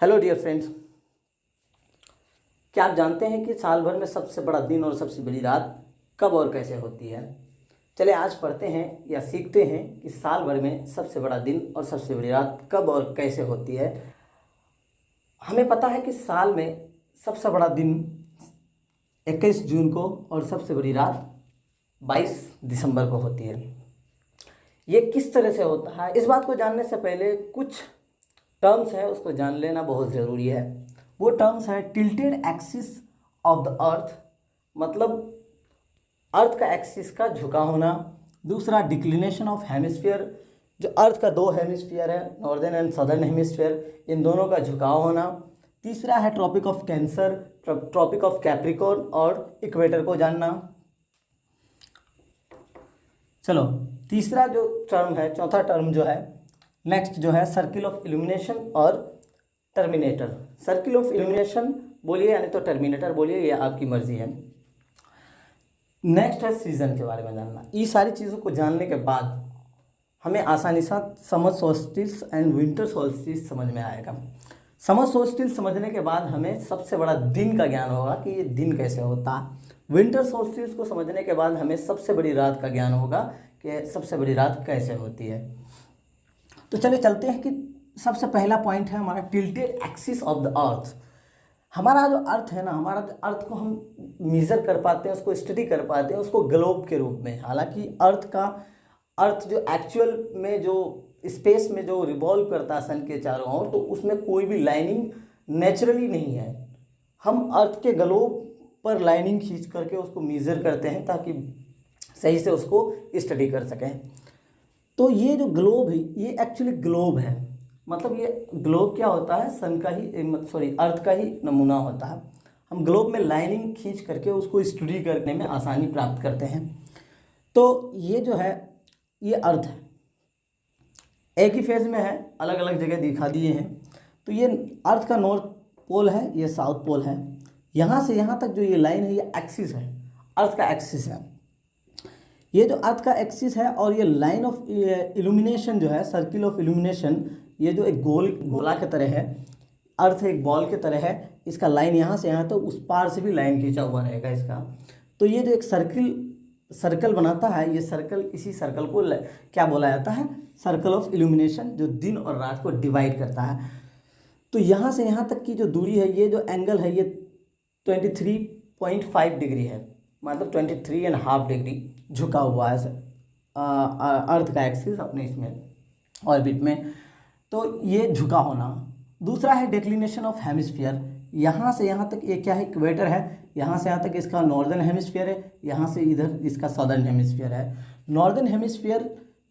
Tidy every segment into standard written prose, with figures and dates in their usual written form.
Hello dear friends, क्या आप जानते हैं कि साल भर में सबसे बड़ा दिन और सबसे बड़ी रात कब और कैसे होती है? चलिए आज पढ़ते हैं या सीखते हैं कि साल भर में सबसे बड़ा दिन और सबसे बड़ी रात कब और कैसे होती है। हमें पता है कि साल में सबसे बड़ा दिन 21 जून को और सबसे बड़ी रात 22 दिसंबर को होती है। ये किस तरह से होता है, इस बात को जानने से पहले कुछ टर्म्स है उसको जान लेना बहुत ज़रूरी है। वो टर्म्स है tilted axis of the earth, मतलब अर्थ का एक्सिस का झुका होना। दूसरा डिक्लिनेशन ऑफ हेमिस्फीयर, जो अर्थ का दो हेमिस्फीयर है, नॉर्दर्न एंड सदर्न हेमिस्फीयर, इन दोनों का झुकाव होना। तीसरा है tropic of cancer, tropic of capricorn और इक्वेटर को जानना। चलो तीसरा जो टर्म है, चौथा टर्म जो है नेक्स्ट जो है सर्किल ऑफ इल्यूमिनेशन और टर्मिनेटर। सर्किल ऑफ इल्यूमिनेशन बोलिए यानी तो टर्मिनेटर बोलिए, ये आपकी मर्जी है। नेक्स्ट है सीजन के बारे में जानना। ये सारी चीज़ों को जानने के बाद हमें आसानी से summer solstice and winter solstice समझ में आएगा। समर सोल्स्टिस समझने के बाद हमें सबसे बड़ा दिन का ज्ञान होगा कि ये दिन कैसे होता है। विंटर सोल्स्टिस को समझने के बाद हमें सबसे बड़ी रात का ज्ञान होगा कि सबसे बड़ी रात कैसे होती है। तो चलिए चलते हैं कि सबसे पहला पॉइंट है हमारा tilted axis of the earth. हमारा जो अर्थ है ना, हमारा जो अर्थ को हम मेज़र कर पाते हैं, उसको स्टडी कर पाते हैं उसको ग्लोब के रूप में। हालांकि अर्थ जो एक्चुअल में जो स्पेस में जो रिवॉल्व करता है सन के चारों ओर, तो उसमें कोई भी लाइनिंग नेचुरली नहीं है। हम अर्थ के ग्लोब पर लाइनिंग खींच करके उसको मेज़र करते हैं ताकि सही से उसको स्टडी कर सकें। तो ये जो ग्लोब है ये एक्चुअली ग्लोब है, मतलब ये ग्लोब क्या होता है, सन का ही अर्थ का ही नमूना होता है। हम ग्लोब में लाइनिंग खींच करके उसको स्टडी करने में आसानी प्राप्त करते हैं। तो ये जो है ये अर्थ है, एक ही फेज में है, अलग अलग जगह दिखा दिए हैं। तो ये अर्थ का नॉर्थ पोल है, ये साउथ पोल है। यहाँ से यहाँ तक जो ये लाइन है ये एक्सिस है, अर्थ का एक्सिस है। ये जो अर्थ का एक्सिस है और ये लाइन ऑफ इल्यूमिनेशन जो है, सर्किल ऑफ इल्यूमिनेशन, ये जो एक गोला के तरह है, अर्थ एक बॉल के तरह है। इसका लाइन यहाँ से यहाँ तो उस पार से भी लाइन खींचा हुआ रहेगा इसका। तो ये जो एक सर्कल बनाता है, ये सर्कल, इसी सर्कल को क्या बोला जाता है, सर्कल ऑफ इल्यूमिनेशन, जो दिन और रात को डिवाइड करता है। तो यहाँ से यहाँ तक की जो दूरी है, ये जो एंगल है ये 23.5 डिग्री है, मतलब 23.5 डिग्री झुका हुआ है अर्थ का एक्सिस अपने इसमें ऑर्बिट में। तो ये झुका होना। दूसरा है डिक्लिनेशन ऑफ हेमिस्फीयर, यहाँ से यहाँ तक ये क्या है, इक्वेटर है। यहाँ से यहाँ तक इसका नॉर्दर्न हेमिस्फीयर है, यहाँ से इधर इसका सदर्न हेमिस्फीयर है। नॉर्दर्न हेमिस्फीयर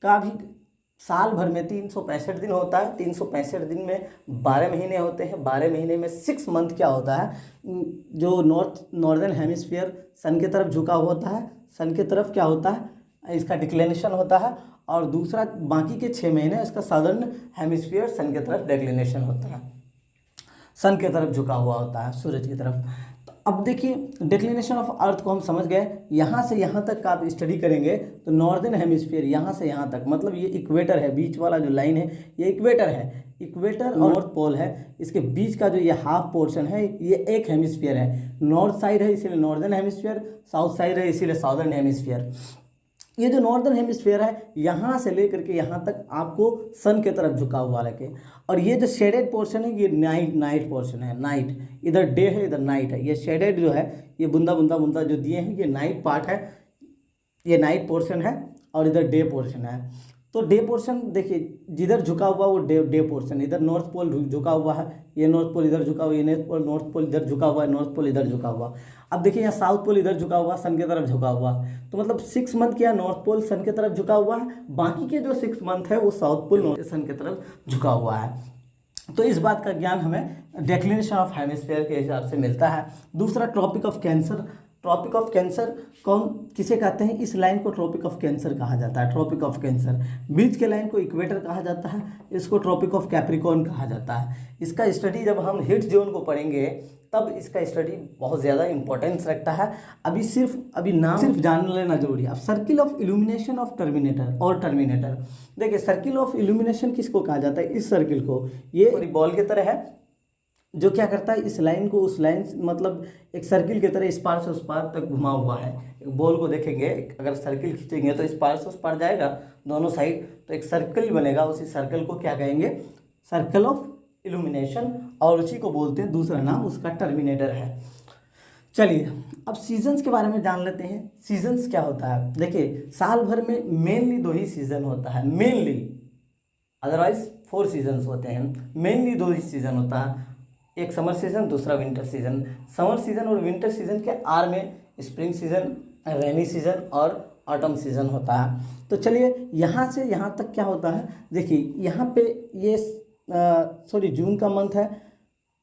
का भी साल भर में 365 दिन होता है। 365 दिन में 12 महीने होते हैं। 12 महीने में 6 मंथ क्या होता है, जो नॉर्दर्न हेमिस्फीयर सन की तरफ झुका हुआ होता है, सन की तरफ क्या होता है, इसका डिक्लिनेशन होता है। और दूसरा बाकी के 6 महीने इसका सदर्न हेमिस्फीयर सन की तरफ डिक्लिनेशन होता है, सन की तरफ झुका हुआ होता है, सूरज की तरफ। तो अब देखिए डिक्लिनेशन ऑफ अर्थ को हम समझ गए। यहाँ से यहाँ तक का आप स्टडी करेंगे तो नॉर्दर्न हेमिस्फीयर यहाँ से यहाँ तक, मतलब ये इक्वेटर है, बीच वाला जो लाइन है ये इक्वेटर है। इक्वेटर और नॉर्थ पोल है, इसके बीच का जो ये हाफ पोर्शन है ये एक हेमिस्फीयर है। नॉर्थ साइड है इसीलिए नॉर्दर्न हेमिस्फीयर, साउथ साइड है इसीलिए साउदर्न हेमिस्फीयर। ये जो नॉर्दर्न हेमिस्फीयर है यहाँ से लेकर के यहाँ तक आपको सन के तरफ झुका हुआ रखे। और ये जो शेडेड पोर्शन है ये नाइट पोर्शन है, नाइट, इधर डे है इधर नाइट है। ये शेडेड जो है, ये बुंदा बुंदा बुंदा जो दिए हैं ये नाइट पार्ट है, ये नाइट पोर्शन है और इधर डे पोर्शन है। तो डे पोर्शन देखिए जिधर झुका हुआ वो डे पोर्शन, इधर नॉर्थ पोल झुका हुआ है, ये नॉर्थ पोल इधर झुका हुआ, ये नॉर्थ पोल इधर झुका हुआ है, नॉर्थ पोल इधर झुका हुआ। अब देखिए यहाँ साउथ पोल इधर झुका हुआ, सन की तरफ झुका हुआ। तो मतलब 6 मंथ क्या नॉर्थ पोल सन की तरफ झुका हुआ है, बाकी के जो 6 मंथ है वो साउथ पोल सन की तरफ झुका हुआ है। तो इस बात का ज्ञान हमें डिक्लिनेशन ऑफ हेमिस्फीयर के हिसाब से मिलता है। दूसरा tropic of cancer. Tropic of cancer कौन किसे कहते हैं, इस लाइन को ट्रॉपिक ऑफ कैंसर कहा जाता है। ट्रॉपिक ऑफ कैंसर, बीच के लाइन को इक्वेटर कहा जाता है, इसको ट्रॉपिक ऑफ कैप्रिकॉर्न कहा जाता है। इसका स्टडी जब हम हिट जोन को पढ़ेंगे तब इसका स्टडी बहुत ज़्यादा इंपॉर्टेंस रखता है। अभी नाम सिर्फ जान लेना जरूरी है। अब circle of illumination of terminator देखिए, सर्किल ऑफ इल्यूमिनेशन किसको कहा जाता है, इस सर्किल को, ये बॉल की तरह है, जो क्या करता है, इस लाइन को उस लाइन मतलब एक सर्किल की तरह इस पार से उस पार तक घुमा हुआ है। एक बॉल को देखेंगे, अगर सर्किल खींचेंगे तो इस पार से उस पार जाएगा दोनों साइड, तो एक सर्कल बनेगा। उसी सर्कल को क्या कहेंगे, सर्कल ऑफ इल्यूमिनेशन, और उसी को बोलते हैं, दूसरा नाम उसका टर्मिनेटर है। चलिए अब सीजन्स के बारे में जान लेते हैं। सीजन्स क्या होता है, देखिए साल भर में मेनली 2 ही सीजन होता है, मेनली, अदरवाइज 4 सीजन्स होते हैं। मेनली 2 ही सीजन होता है, एक समर सीजन, दूसरा विंटर सीजन। समर सीजन और विंटर सीजन के आर में स्प्रिंग सीजन, रेनी सीजन और ऑटम सीजन होता है। तो चलिए यहाँ से यहाँ तक क्या होता है, देखिए यहाँ पे ये जून का मंथ है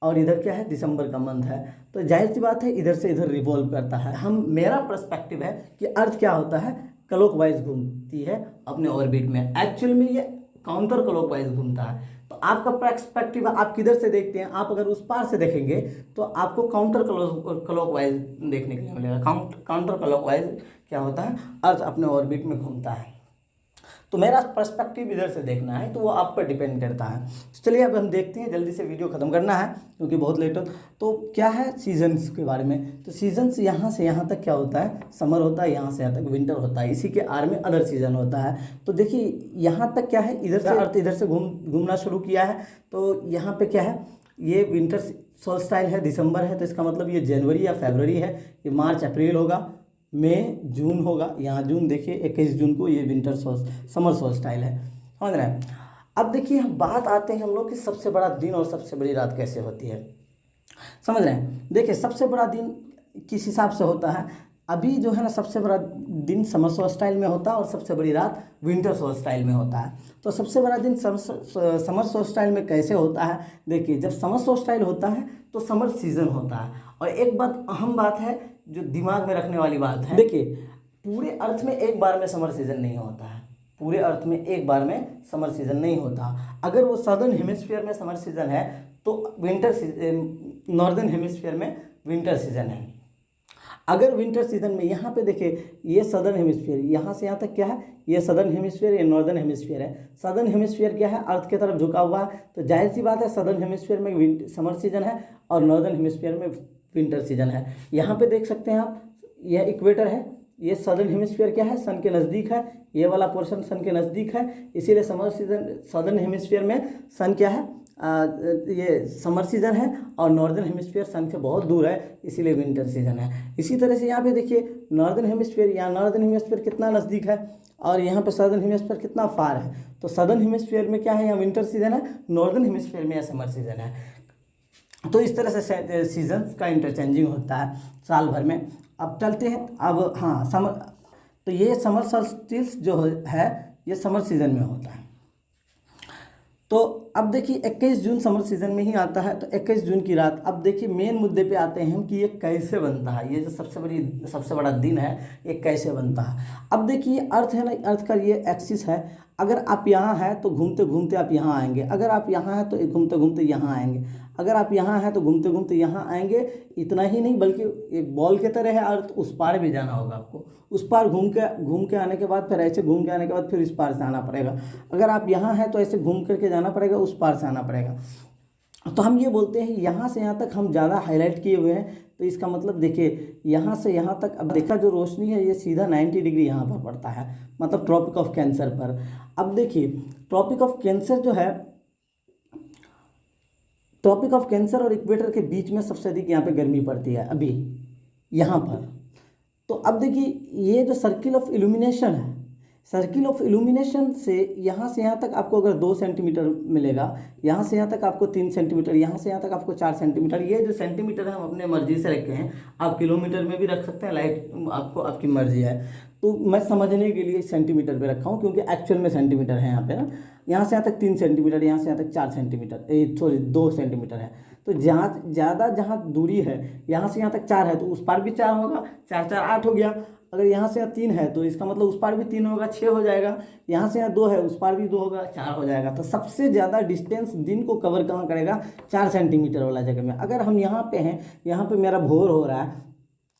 और इधर क्या है, दिसंबर का मंथ है। तो जाहिर सी बात है इधर से इधर रिवॉल्व करता है। मेरा पर्सपेक्टिव है कि अर्थ क्या होता है, क्लॉकवाइज घूमती है अपने ऑर्बिट में। एक्चुअल में ये काउंटर क्लॉकवाइज घूमता है। तो आपका पर्सपेक्टिव आप किधर से देखते हैं, आप अगर उस पार से देखेंगे तो आपको काउंटर क्लॉकवाइज देखने के लिए मिलेगा। काउंटर क्लॉकवाइज क्या होता है, अर्थ अपने ऑर्बिट में घूमता है। तो मेरा पर्सपेक्टिव इधर से देखना है, तो वो आप पर डिपेंड करता है। तो चलिए अब हम देखते हैं, जल्दी से वीडियो ख़त्म करना है क्योंकि बहुत लेट हो। तो क्या है सीजन्स के बारे में, तो सीजन्स यहाँ से यहाँ तक क्या होता है, समर होता है, यहाँ से यहाँ तक विंटर होता है, इसी के आर में अदर सीजन होता है। तो देखिए यहाँ तक क्या है, इधर से अर्थ इधर से घूमना शुरू किया है। तो यहाँ पे क्या है, ये विंटर सोल्स्टाइल है, दिसंबर है, तो इसका मतलब ये जनवरी या फरवरी है, ये मार्च अप्रैल होगा, मई जून होगा। यहाँ जून देखिए 21 जून को ये विंटर समर सोल्स्टाइल है, समझ रहे हैं। अब देखिए हम बात आते हैं हम लोग कि सबसे बड़ा दिन और सबसे बड़ी रात कैसे होती है, समझ रहे हैं। देखिए सबसे बड़ा दिन किस हिसाब से होता है, अभी जो है ना सबसे बड़ा दिन समर सोल्स्टाइल में होता है और सबसे बड़ी रात विंटर सोल्स्टाइल में होता है। तो सबसे बड़ा दिन समर सोल्स्टाइल में कैसे होता है, देखिए जब समर सोल्स्टाइल होता है तो समर सीजन होता है। और एक बात अहम बात है जो दिमाग में रखने वाली बात है, देखिए पूरे अर्थ में एक बार में समर सीजन नहीं होता है, पूरे अर्थ में एक बार में समर सीजन नहीं होता। अगर वो सदर्न हेमिस्फीयर में समर सीजन है तो नॉर्दर्न हेमिस्फीयर में विंटर सीजन है। अगर विंटर सीजन में यहाँ पे देखिए ये सदर्न हेमिस्फीयर, यहाँ से यहाँ तक क्या है, ये सदर्न हेमिस्फीयर, ये नॉर्दर्न हेमिस्फीयर है। सदर्न हेमिस्फीयर क्या है, अर्थ की तरफ झुका हुआ है, तो जाहिर सी बात है सदर्न हेमिस्फीयर में समर सीजन है और नॉर्दर्न हेमिस्फीयर में विंटर सीजन है। यहाँ पे देख सकते हैं आप, यह इक्वेटर है, ये सदर्न हेमिस्फीयर क्या है, सन के नज़दीक है, ये वाला पोर्शन सन के नज़दीक है, इसीलिए समर सीजन सदर्न हेमिस्फीयर में सन क्या है, ये समर सीजन है, और नॉर्दर्न हेमिस्फीयर सन से बहुत दूर है, इसीलिए विंटर सीजन है। इसी तरह से यहाँ पे देखिए नॉर्दर्न हेमिस्फीयर, यहाँ नॉर्दर्न हेमिस्फीयर कितना नज़दीक है और यहाँ पे सदर्न हेमिस्फीयर कितना फार है। तो सदर्न हेमिस्फीयर में क्या है, यहाँ विंटर सीजन है, नॉर्दर्न हेमिस्फीयर में यहाँ समर सीजन है। तो इस तरह से सीजन्स का इंटरचेंजिंग होता है साल भर में। अब चलते हैं, अब हाँ समर, तो ये समर सॉल्स्टिस जो है ये समर सीजन में होता है। तो अब देखिए 21 जून समर सीजन में ही आता है, तो 21 जून की रात। अब देखिए मेन मुद्दे पे आते हैं हम कि ये कैसे बनता है, ये जो सबसे बड़ा दिन है ये कैसे बनता है। अब देखिए अर्थ है ना, अर्थ का ये एक्सिस है, अगर आप यहाँ हैं तो घूमते घूमते आप यहाँ आएंगे, अगर आप यहाँ हैं तो घूमते घूमते यहाँ आएंगे, अगर आप यहाँ हैं तो घूमते घूमते यहाँ आएंगे। इतना ही नहीं बल्कि एक बॉल की तरह है अर्थ, उस पार भी जाना होगा आपको, उस पार घूम के आने के बाद फिर ऐसे घूम के आने के बाद फिर इस पार से आना पड़ेगा। अगर आप यहाँ हैं तो ऐसे घूम करके जाना पड़ेगा, उस पार से आना पड़ेगा। तो हम ये बोलते हैं यहाँ से यहाँ तक हम ज़्यादा हाईलाइट किए हुए हैं, तो इसका मतलब देखिए यहाँ से यहाँ तक, अब देखा जो रोशनी है ये सीधा 90 डिग्री यहाँ पर पड़ता है, मतलब ट्रॉपिक ऑफ कैंसर पर। अब देखिए ट्रॉपिक ऑफ कैंसर जो है, ट्रॉपिक ऑफ कैंसर और इक्वेटर के बीच में सबसे अधिक यहाँ पे गर्मी पड़ती है अभी यहाँ पर। तो अब देखिए ये जो सर्किल ऑफ इल्यूमिनेशन है, सर्किल ऑफ इल्यूमिनेशन से यहाँ तक आपको अगर 2 सेंटीमीटर मिलेगा, यहाँ से यहाँ तक आपको 3 सेंटीमीटर, यहाँ से यहाँ तक आपको 4 सेंटीमीटर। ये जो सेंटीमीटर है हम अपने मर्जी से रखे हैं, आप किलोमीटर में भी रख सकते हैं, लाइक आपको आपकी मर्जी है। तो मैं समझने के लिए सेंटीमीटर पे रखा हूँ क्योंकि एक्चुअल में सेंटीमीटर है यहाँ पे ना। यहाँ से यहाँ तक 3 सेंटीमीटर, यहाँ से यहाँ तक 4 सेंटीमीटर, 2 सेंटीमीटर है। तो जहाँ दूरी है यहाँ से यहाँ तक 4 है तो उस पार भी 4 होगा, 4 4 8 हो गया। अगर यहाँ से यहाँ 3 है तो इसका मतलब उस पार भी 3 होगा, 6 हो जाएगा। यहाँ से यहाँ 2 है, उस पार भी 2 होगा, 4 हो जाएगा। तो सबसे ज़्यादा डिस्टेंस दिन को कवर कहाँ करेगा, 4 सेंटीमीटर वाला जगह में। अगर हम यहाँ पे हैं, यहाँ पे मेरा भोर हो रहा है,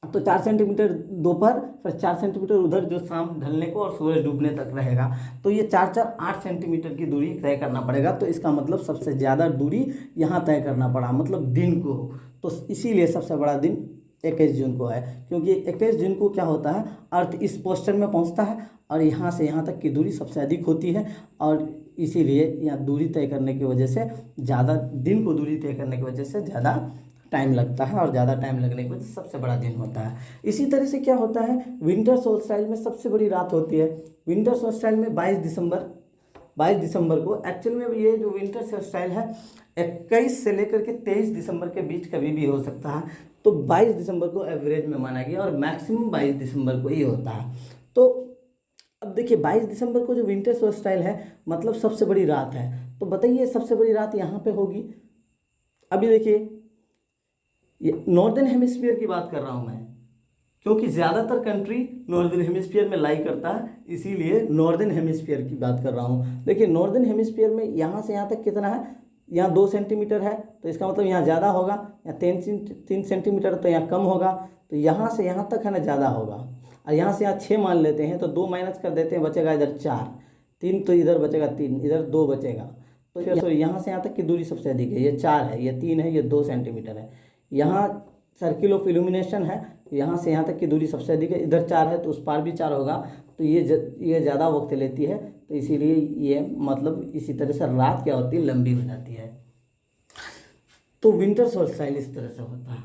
तो 4 सेंटीमीटर दोपहर, फिर 4 सेंटीमीटर उधर जो शाम ढलने को और सूरज डूबने तक रहेगा। तो ये 8 सेंटीमीटर की दूरी तय करना पड़ेगा। तो इसका मतलब सबसे ज़्यादा दूरी यहाँ तय करना पड़ा, मतलब दिन को। तो इसीलिए सबसे बड़ा दिन 21 जून को है, क्योंकि 21 जून को क्या होता है, अर्थ इस पोस्टर में पहुँचता है और यहाँ से यहाँ तक की दूरी सबसे अधिक होती है, और इसीलिए यहाँ दूरी तय करने की वजह से ज़्यादा, दिन को दूरी तय करने की वजह से ज़्यादा टाइम लगता है, और ज़्यादा टाइम लगने की वजह से सबसे बड़ा दिन होता है। इसी तरह से क्या होता है, विंटर सोल्स्टाइस में सबसे बड़ी रात होती है। विंटर सोल्स्टाइस में 22 दिसंबर को, एक्चुअल में ये जो विंटर सोल्स्टाइस है 21 से लेकर के 23 दिसंबर के बीच कभी भी हो सकता है। तो 22 दिसंबर को एवरेज में माना गया, और मैक्सिमम 22 दिसंबर को ही होता है। तो अब देखिए 22 दिसंबर को जो विंटर सोल्स्टाइस है, मतलब सबसे बड़ी रात है। तो बताइए सबसे बड़ी रात यहाँ पे होगी। अभी देखिए ये नॉर्दर्न हेमिस्फीयर की बात कर रहा हूँ मैं, क्योंकि ज़्यादातर कंट्री नॉर्दर्न हेमिस्फीयर में लाई करता है, इसीलिए नॉर्दर्न हेमिस्फीयर की बात कर रहा हूँ। देखिए नॉर्दर्न हेमिस्फीयर में यहाँ से यहाँ तक कितना है, यहाँ 2 सेंटीमीटर है, तो इसका मतलब यहाँ ज़्यादा होगा। यहाँ 3 सेंटीमीटर, तो यहाँ कम होगा। तो यहाँ से यहाँ तक है ना ज़्यादा होगा, और यहाँ से यहाँ 6 मान लेते हैं, तो 2 माइनस कर देते हैं, बचेगा इधर 4, 3 तो इधर बचेगा 3, इधर 2 बचेगा। तो यहाँ से यहाँ तक की दूरी सबसे अधिक है, ये 4 है, ये 3 है, ये 2 सेंटीमीटर है। यहाँ सर्किल ऑफ इल्यूमिनेशन है, यहाँ से यहाँ तक की दूरी सबसे अधिक है, इधर 4 है तो उस पार भी 4 होगा। तो ये ज़्यादा वक्त लेती है, तो इसीलिए ये मतलब इसी तरह से रात क्या होती है, लंबी हो जाती है। तो विंटर सोल्स्टाइस इस तरह से होता है।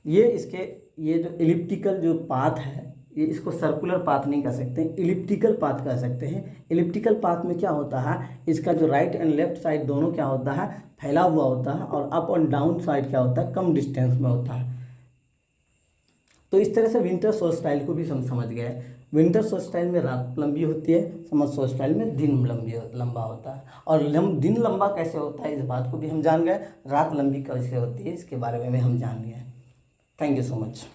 ये जो इलिप्टिकल जो पाथ है, ये इसको सर्कुलर पाथ नहीं कह सकते, इलिप्टिकल पाथ कह सकते हैं। इलिप्टिकल पाथ में क्या होता है, इसका जो राइट एंड लेफ्ट साइड दोनों क्या होता है, फैला हुआ होता है, और अप और डाउन साइड क्या होता है, कम डिस्टेंस में होता है। तो इस तरह से विंटर सोल्स्टाइस को भी हम समझ गए। विंटर सोल्स्टाइस में रात लंबी होती है, समर सोल्स्टाइस में दिन लंबा होता है। और दिन लंबा कैसे होता है, इस बात को भी हम जान गए। रात लंबी कैसे होती है, इसके बारे में भी हम जान गए। Thank you so much.